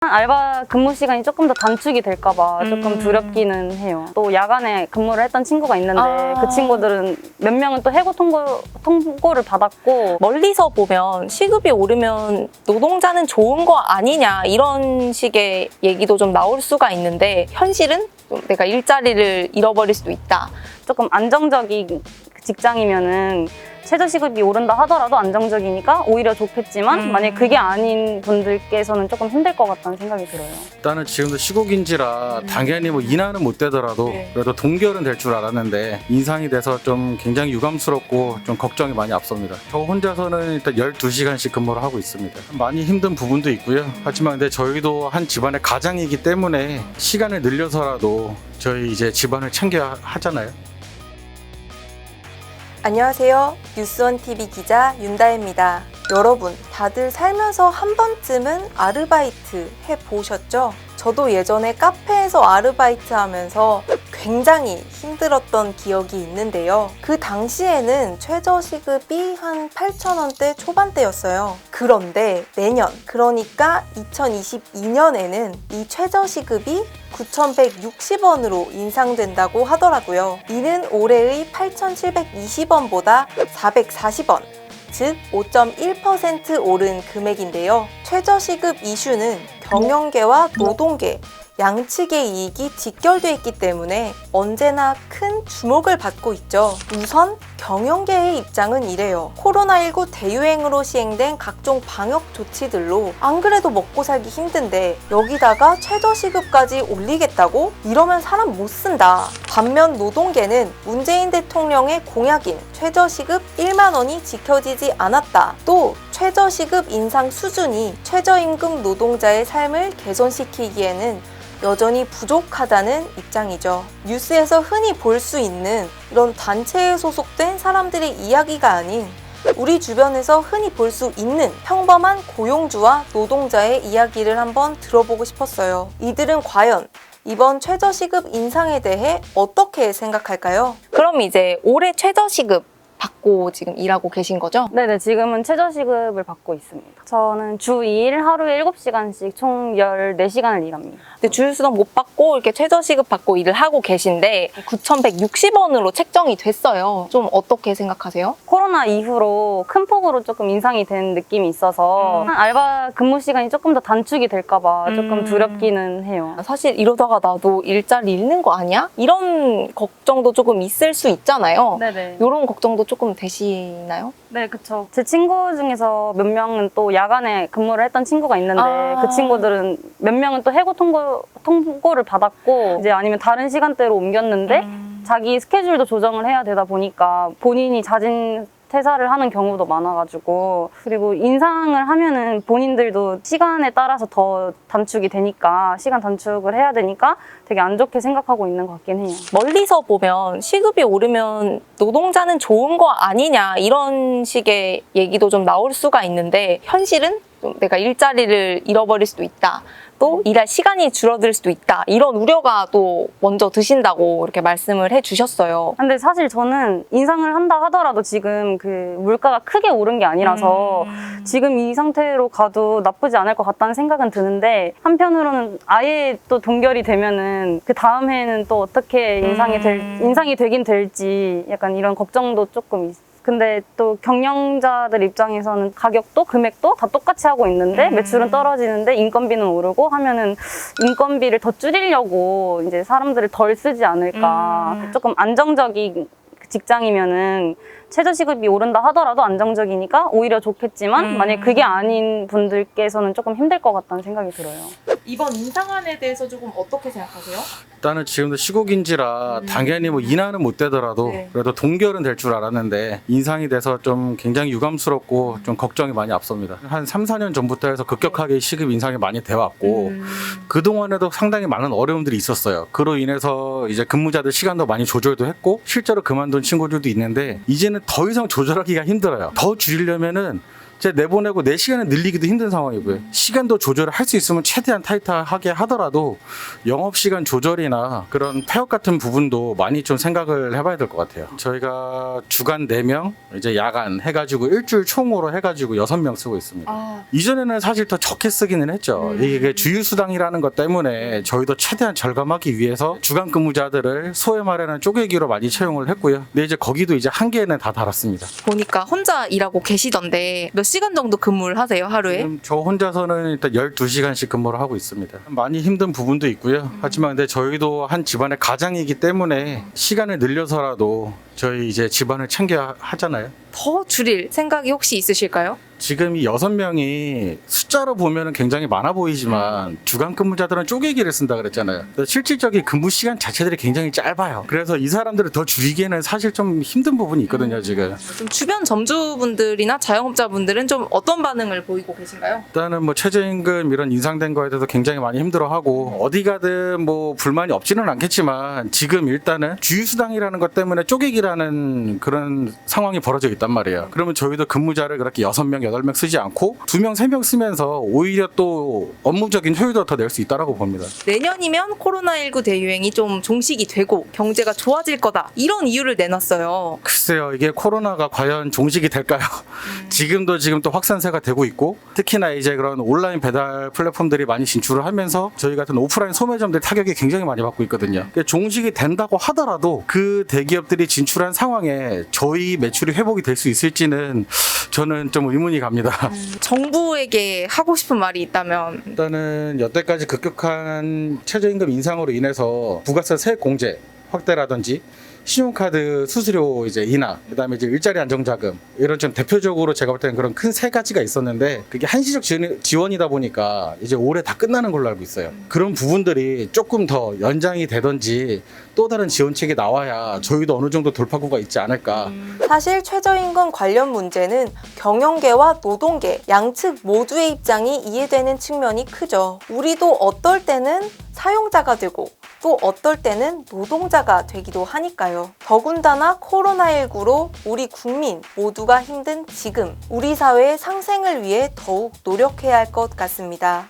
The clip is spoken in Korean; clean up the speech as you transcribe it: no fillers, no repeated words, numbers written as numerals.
알바 근무 시간이 조금 더 단축이 될까봐 조금 두렵기는 해요. 또 야간에 근무를 했던 친구가 있는데 그 친구들은 몇 명은 또 해고 통보를 받았고, 멀리서 보면 시급이 오르면 노동자는 좋은 거 아니냐 이런 식의 얘기도 좀 나올 수가 있는데, 현실은 좀 내가 일자리를 잃어버릴 수도 있다. 조금 안정적인 직장이면은 최저시급이 오른다 하더라도 안정적이니까 오히려 좋겠지만 만약 그게 아닌 분들께서는 조금 힘들 것 같다는 생각이 들어요. 일단은 지금도 시국인지라 당연히 뭐 인하는 못 되더라도 그래도 동결은 될 줄 알았는데 인상이 돼서 좀 굉장히 유감스럽고 좀 걱정이 많이 앞섭니다. 저 혼자서는 일단 12시간씩 근무를 하고 있습니다. 많이 힘든 부분도 있고요. 하지만 근데 저희도 한 집안의 가장이기 때문에 시간을 늘려서라도 저희 이제 집안을 챙겨야 하잖아요. 안녕하세요. 뉴스원TV 기자 윤다혜입니다. 여러분, 다들 살면서 한 번쯤은 아르바이트 해보셨죠? 저도 예전에 카페에서 아르바이트 하면서 굉장히 힘들었던 기억이 있는데요. 그 당시에는 최저시급이 한 8,000원대 초반대였어요. 그런데 내년, 그러니까 2022년에는 이 최저시급이 9,160원으로 인상된다고 하더라고요. 이는 올해의 8,720원보다 440원, 즉 5.1% 오른 금액인데요. 최저시급 이슈는 경영계와 노동계 양측의 이익이 직결되어 있기 때문에 언제나 큰 주목을 받고 있죠. 우선 경영계의 입장은 이래요. 코로나19 대유행으로 시행된 각종 방역 조치들로 안 그래도 먹고 살기 힘든데 여기다가 최저시급까지 올리겠다고? 이러면 사람 못 쓴다. 반면 노동계는 문재인 대통령의 공약인 최저시급 1만 원이 지켜지지 않았다. 또 최저시급 인상 수준이 최저임금 노동자의 삶을 개선시키기에는 여전히 부족하다는 입장이죠. 뉴스에서 흔히 볼 수 있는 이런 단체에 소속된 사람들의 이야기가 아닌 우리 주변에서 흔히 볼 수 있는 평범한 고용주와 노동자의 이야기를 한번 들어보고 싶었어요. 이들은 과연 이번 최저시급 인상에 대해 어떻게 생각할까요? 그럼 이제 올해 최저시급 받고 지금 일하고 계신 거죠? 네네, 지금은 최저시급을 받고 있습니다. 저는 주 2일 하루에 7시간씩 총 14시간을 일합니다. 근데 주휴수당 못 받고 이렇게 최저시급 받고 일을 하고 계신데 9,160원으로 책정이 됐어요. 좀 어떻게 생각하세요? 코로나 이후로 큰 폭으로 조금 인상이 된 느낌이 있어서 알바 근무 시간이 조금 더 단축이 될까봐 조금 두렵기는 해요. 사실 이러다가 나도 일자리 잃는 거 아니야? 이런 걱정도 조금 있을 수 있잖아요. 네네. 이런 걱정도 조금 되시나요? 네, 그쵸. 제 친구 중에서 몇 명은 또 야간에 근무를 했던 친구가 있는데 그 친구들은 몇 명은 또 해고 통보를 받았고 이제 아니면 다른 시간대로 옮겼는데 자기 스케줄도 조정을 해야 되다 보니까 본인이 자진 퇴사를 하는 경우도 많아가지고, 그리고 인상을 하면은 본인들도 시간에 따라서 더 단축이 되니까 시간 단축을 해야 되니까 되게 안 좋게 생각하고 있는 것 같긴 해요. 멀리서 보면 시급이 오르면 노동자는 좋은 거 아니냐 이런 식의 얘기도 좀 나올 수가 있는데, 현실은 좀 내가 일자리를 잃어버릴 수도 있다. 또 일할 시간이 줄어들 수도 있다. 이런 우려가 또 먼저 드신다고 이렇게 말씀을 해주셨어요. 근데 사실 저는 인상을 한다 하더라도 지금 그 물가가 크게 오른 게 아니라서 지금 이 상태로 가도 나쁘지 않을 것 같다는 생각은 드는데, 한편으로는 아예 또 동결이 되면은 그 다음 해에는 또 어떻게 인상이 되긴 될지 약간 이런 걱정도 조금 있어요. 근데 또 경영자들 입장에서는 가격도 금액도 다 똑같이 하고 있는데 매출은 떨어지는데 인건비는 오르고 하면은 인건비를 더 줄이려고 이제 사람들을 덜 쓰지 않을까. 조금 안정적인 직장이면은 최저시급이 오른다 하더라도 안정적이니까 오히려 좋겠지만 만약 그게 아닌 분들께서는 조금 힘들 것 같다는 생각이 들어요. 이번 인상안에 대해서 조금 어떻게 생각하세요? 일단은 지금도 시국인지라 당연히 뭐 인하는 못 되더라도 그래도 동결은 될 줄 알았는데 인상이 돼서 좀 굉장히 유감스럽고 좀 걱정이 많이 앞섭니다. 한 3, 4년 전부터 해서 급격하게 시급 인상이 많이 돼 왔고 그동안에도 상당히 많은 어려움들이 있었어요. 그로 인해서 이제 근무자들 시간도 많이 조절도 했고 실제로 그만둔 친구들도 있는데 이제는 더 이상 조절하기가 힘들어요. 더 줄이려면은 이제 내보내고 내 시간을 늘리기도 힘든 상황이고요. 시간도 조절을 할 수 있으면 최대한 타이트하게 하더라도 영업시간 조절이나 그런 폐업 같은 부분도 많이 좀 생각을 해봐야 될 것 같아요. 저희가 주간 4명, 이제 야간 해가지고 일주일 총으로 해가지고 6명 쓰고 있습니다. 이전에는 사실 더 적게 쓰기는 했죠. 이게 주휴수당이라는 것 때문에 저희도 최대한 절감하기 위해서 주간 근무자들을 소위 말하는 쪼개기로 많이 채용을 했고요. 근데 이제 거기도 이제 한계는 다 달았습니다. 보니까 혼자 일하고 계시던데 몇 시간 정도 근무를 하세요, 하루에? 지금 저 혼자서는 일단 12시간씩 근무를 하고 있습니다. 많이 힘든 부분도 있고요. 하지만 근데 저희도 한 집안의 가장이기 때문에 시간을 늘려서라도 저희 이제 집안을 챙겨야 하잖아요. 더 줄일 생각이 혹시 있으실까요? 지금 이 6명이 숫자로 보면 굉장히 많아 보이지만 주간 근무자들은 쪼개기를 쓴다 그랬잖아요. 그래서 실질적인 근무 시간 자체들이 굉장히 짧아요. 그래서 이 사람들을 더 줄이기에는 사실 좀 힘든 부분이 있거든요, 지금. 좀 주변 점주분들이나 자영업자분들은 좀 어떤 반응을 보이고 계신가요? 일단은 뭐 최저임금 이런 인상된 거에 대해서 굉장히 많이 힘들어하고 어디 가든 뭐 불만이 없지는 않겠지만 지금 일단은 주휴수당이라는 것 때문에 쪼개기라는 그런 상황이 벌어져 있단 말이에요. 그러면 저희도 근무자를 그렇게 6명, 8명 쓰지 않고 2명, 3명 쓰면서 오히려 또 업무적인 효율도 더 낼 수 있다라고 봅니다. 내년이면 코로나19 대유행이 좀 종식이 되고 경제가 좋아질 거다, 이런 이유를 내놨어요. 글쎄요, 이게 코로나가 과연 종식이 될까요? 지금 또 확산세가 되고 있고 특히나 이제 그런 온라인 배달 플랫폼들이 많이 진출을 하면서 저희 같은 오프라인 소매점들 타격이 굉장히 많이 받고 있거든요. 그러니까 종식이 된다고 하더라도 그 대기업들이 진출한 상황에 저희 매출이 회복이 될 수 있을지는 저는 좀 의문이 갑니다. 정부에게 하고 싶은 말이 있다면? 일단은 여태까지 급격한 최저임금 인상으로 인해서 부가세 세액 공제 확대라든지 신용카드 수수료 이제 인하, 그다음에 이제 일자리 안정자금 이런 좀 대표적으로 제가 볼 때는 그런 큰 세 가지가 있었는데 그게 한시적 지원이다 보니까 이제 올해 다 끝나는 걸로 알고 있어요. 그런 부분들이 조금 더 연장이 되든지 또 다른 지원책이 나와야 저희도 어느 정도 돌파구가 있지 않을까. 사실 최저임금 관련 문제는 경영계와 노동계 양측 모두의 입장이 이해되는 측면이 크죠. 우리도 어떨 때는 사용자가 되고 또 어떨 때는 노동자가 되기도 하니까요. 더군다나 코로나19로 우리 국민 모두가 힘든 지금 우리 사회의 상생을 위해 더욱 노력해야 할 것 같습니다.